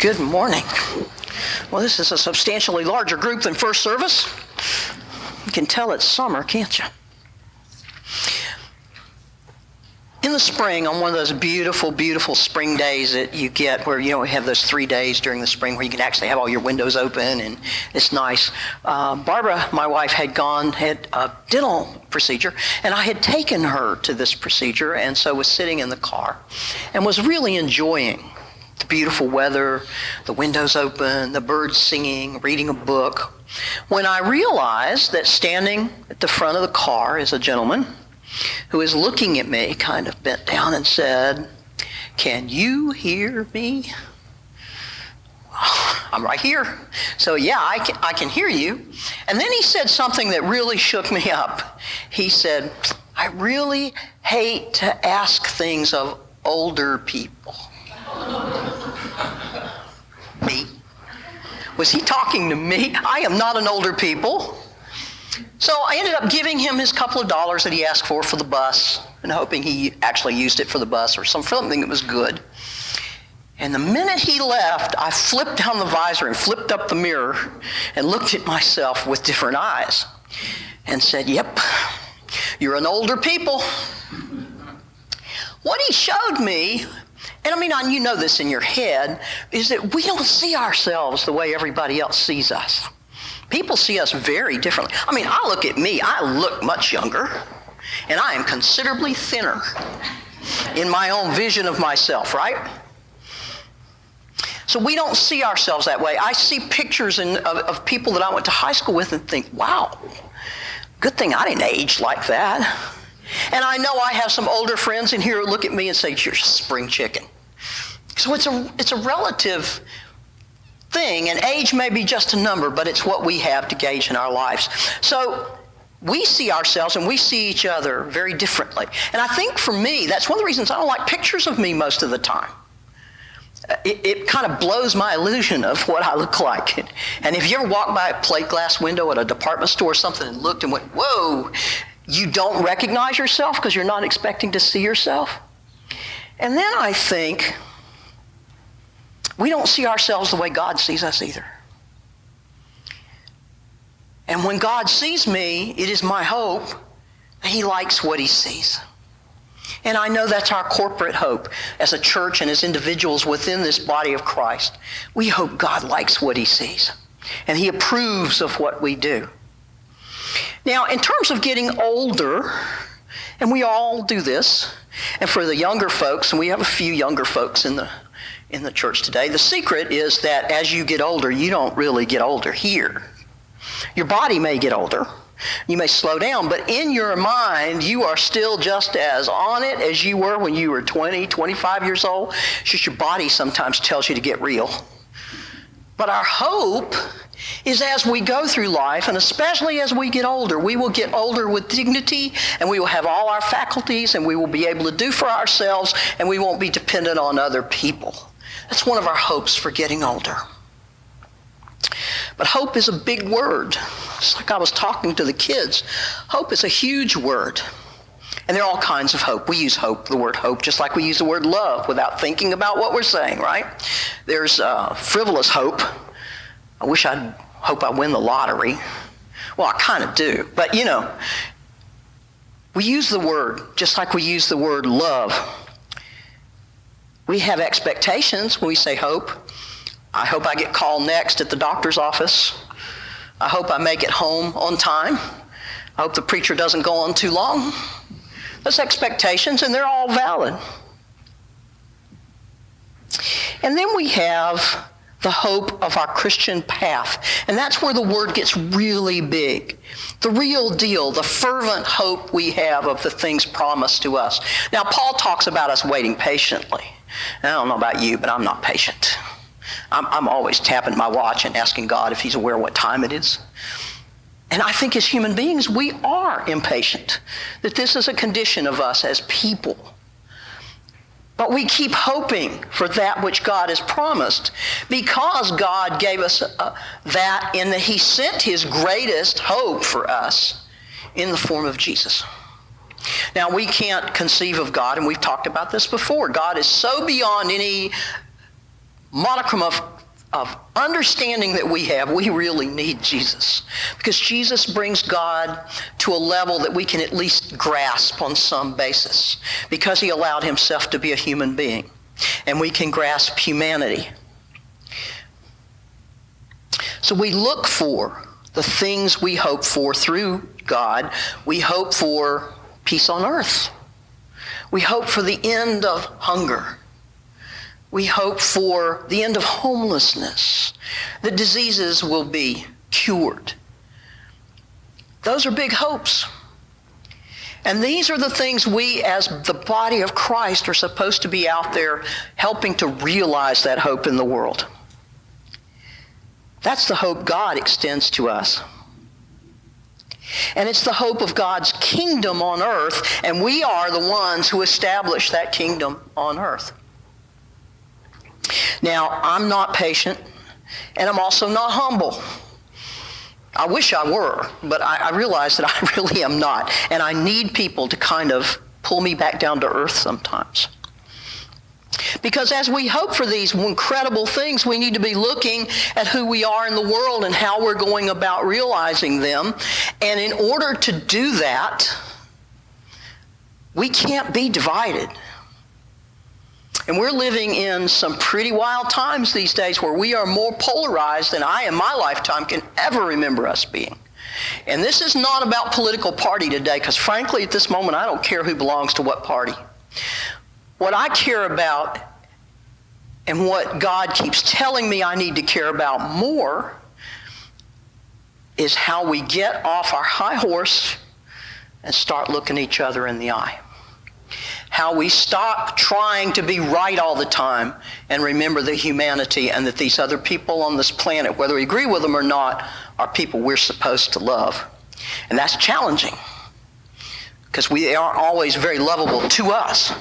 Good morning. Well, this is a substantially larger group than first service. You can tell it's summer, can't you? In the spring, on one of those beautiful, beautiful spring days that you get where you have those 3 days during the spring where you can actually have all your windows open and it's nice. Barbara, my wife, had a dental procedure, and I had taken her to this procedure, and so was sitting in the car and was really enjoying the beautiful weather, the windows open, the birds singing, reading a book, when I realized that standing at the front of the car is a gentleman who is looking at me, kind of bent down, and said, "Can you hear me?" I'm right here. So yeah, I can hear you. And then he said something that really shook me up. He said, "I really hate to ask things of older people." Me? Was he talking to me? I am not an older people. So I ended up giving him his couple of dollars that he asked for the bus, and hoping he actually used it for the bus or something that was good. And the minute he left, I flipped down the visor and flipped up the mirror and looked at myself with different eyes and said, "Yep, you're an older people." What he showed me, and I mean, you know this in your head, is that we don't see ourselves the way everybody else sees us. People see us very differently. I mean, I look at me, I look much younger, and I am considerably thinner in my own vision of myself, right? So we don't see ourselves that way. I see pictures of people that I went to high school with and think, wow, good thing I didn't age like that. And I know I have some older friends in here who look at me and say, "You're a spring chicken." So it's a relative thing, and age may be just a number, but it's what we have to gauge in our lives. So we see ourselves and we see each other very differently. And I think for me, that's one of the reasons I don't like pictures of me most of the time. It kind of blows my illusion of what I look like. And if you ever walked by a plate glass window at a department store or something and looked and went, "Whoa," you don't recognize yourself because you're not expecting to see yourself. And then I think we don't see ourselves the way God sees us either. And when God sees me, it is my hope that he likes what he sees. And I know that's our corporate hope as a church and as individuals within this body of Christ. We hope God likes what he sees and he approves of what we do. Now, in terms of getting older, and we all do this, and for the younger folks, and we have a few younger folks in the church today, the secret is that as you get older, you don't really get older here. Your body may get older. You may slow down, but in your mind, you are still just as on it as you were when you were 20, 25 years old. It's just your body sometimes tells you to get real. But our hope is as we go through life, and especially as we get older, we will get older with dignity, and we will have all our faculties, and we will be able to do for ourselves, and we won't be dependent on other people. That's one of our hopes for getting older. But hope is a big word. It's like I was talking to the kids. Hope is a huge word. And there are all kinds of hope. We use hope, the word hope, just like we use the word love without thinking about what we're saying, right? There's frivolous hope. I wish I'd hope I win the lottery. Well, I kind of do. But, we use the word just like we use the word love. We have expectations when we say hope. I hope I get called next at the doctor's office. I hope I make it home on time. I hope the preacher doesn't go on too long. Those expectations, and they're all valid. And then we have the hope of our Christian path. And that's where the word gets really big. The real deal, the fervent hope we have of the things promised to us. Now, Paul talks about us waiting patiently. I don't know about you, but I'm not patient. I'm always tapping my watch and asking God if he's aware what time it is. And I think as human beings, we are impatient, that this is a condition of us as people. But we keep hoping for that which God has promised, because God gave us that in that he sent his greatest hope for us in the form of Jesus. Now, we can't conceive of God, and we've talked about this before. God is so beyond any modicum of of understanding that we have, we really need Jesus. Because Jesus brings God to a level that we can at least grasp on some basis. Because he allowed himself to be a human being. And we can grasp humanity. So we look for the things we hope for through God. We hope for peace on earth. We hope for the end of hunger. We hope for the end of homelessness. That diseases will be cured. Those are big hopes. And these are the things we, as the body of Christ, are supposed to be out there helping to realize that hope in the world. That's the hope God extends to us. And it's the hope of God's kingdom on earth, and we are the ones who establish that kingdom on earth. Now, I'm not patient, and I'm also not humble. I wish I were, but I realize that I really am not, and I need people to kind of pull me back down to earth sometimes. Because as we hope for these incredible things, we need to be looking at who we are in the world and how we're going about realizing them. And in order to do that, we can't be divided. And we're living in some pretty wild times these days where we are more polarized than I in my lifetime can ever remember us being. And this is not about political party today, because frankly at this moment I don't care who belongs to what party. What I care about, and what God keeps telling me I need to care about more, is how we get off our high horse and start looking each other in the eye. How we stop trying to be right all the time and remember the humanity and that these other people on this planet, whether we agree with them or not, are people we're supposed to love. And that's challenging, because they aren't always very lovable to us.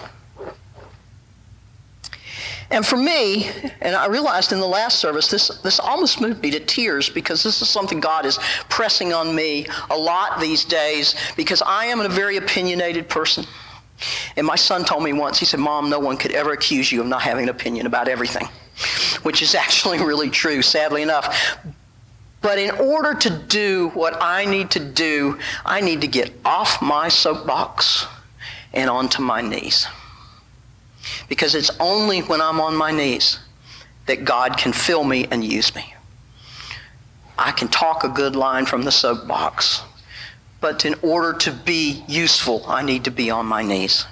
And for me, and I realized in the last service, this almost moved me to tears, because this is something God is pressing on me a lot these days, because I am a very opinionated person. And my son told me once, he said, "Mom, no one could ever accuse you of not having an opinion about everything," which is actually really true, sadly enough. But in order to do what I need to do, I need to get off my soapbox and onto my knees. Because it's only when I'm on my knees that God can fill me and use me. I can talk a good line from the soapbox, but in order to be useful, I need to be on my knees.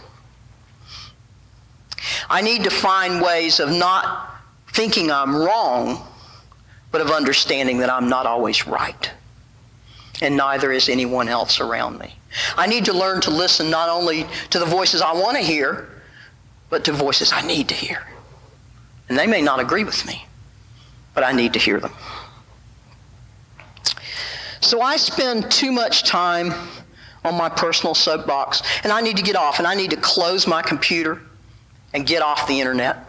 I need to find ways of not thinking I'm wrong, but of understanding that I'm not always right, and neither is anyone else around me. I need to learn to listen not only to the voices I want to hear, but to voices I need to hear. And they may not agree with me, but I need to hear them. So I spend too much time on my personal soapbox, and I need to get off, and I need to close my computer and get off the internet,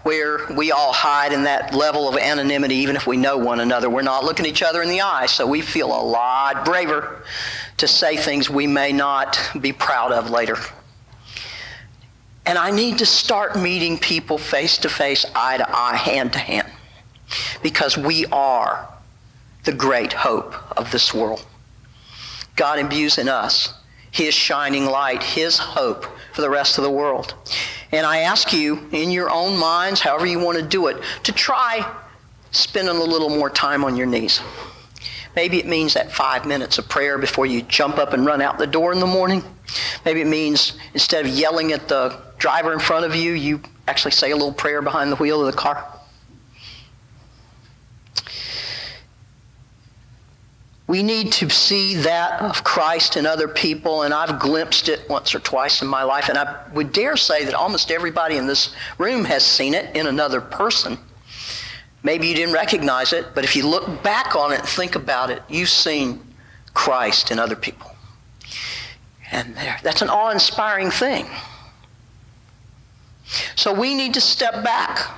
where we all hide in that level of anonymity. Even if we know one another, we're not looking each other in the eye, so we feel a lot braver to say things we may not be proud of later. And I need to start meeting people face to face, eye to eye, hand to hand, because we are the great hope of this world. God imbues in us his shining light, his hope for the rest of the world. And I ask you, in your own minds, however you want to do it, to try spending a little more time on your knees. Maybe it means that 5 minutes of prayer before you jump up and run out the door in the morning. Maybe it means instead of yelling at the driver in front of you, you actually say a little prayer behind the wheel of the car. We need to see that of Christ in other people, and I've glimpsed it once or twice in my life, and I would dare say that almost everybody in this room has seen it in another person. Maybe you didn't recognize it, but if you look back on it and think about it, you've seen Christ in other people. And that's an awe-inspiring thing. So we need to step back.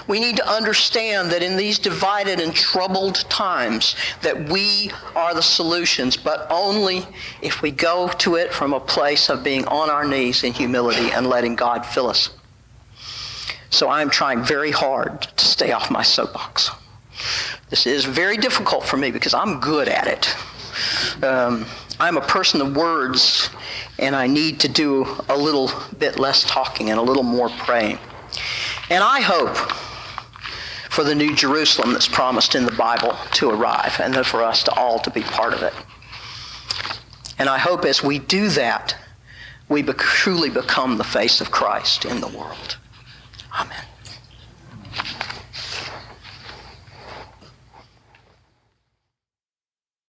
We need to understand that in these divided and troubled times that we are the solutions, but only if we go to it from a place of being on our knees in humility and letting God fill us. So I'm trying very hard to stay off my soapbox. This is very difficult for me because I'm good at it. I'm a person of words, and I need to do a little bit less talking and a little more praying. And I hope for the New Jerusalem that's promised in the Bible to arrive, and for us to all to be part of it. And I hope as we do that, we truly become the face of Christ in the world. Amen.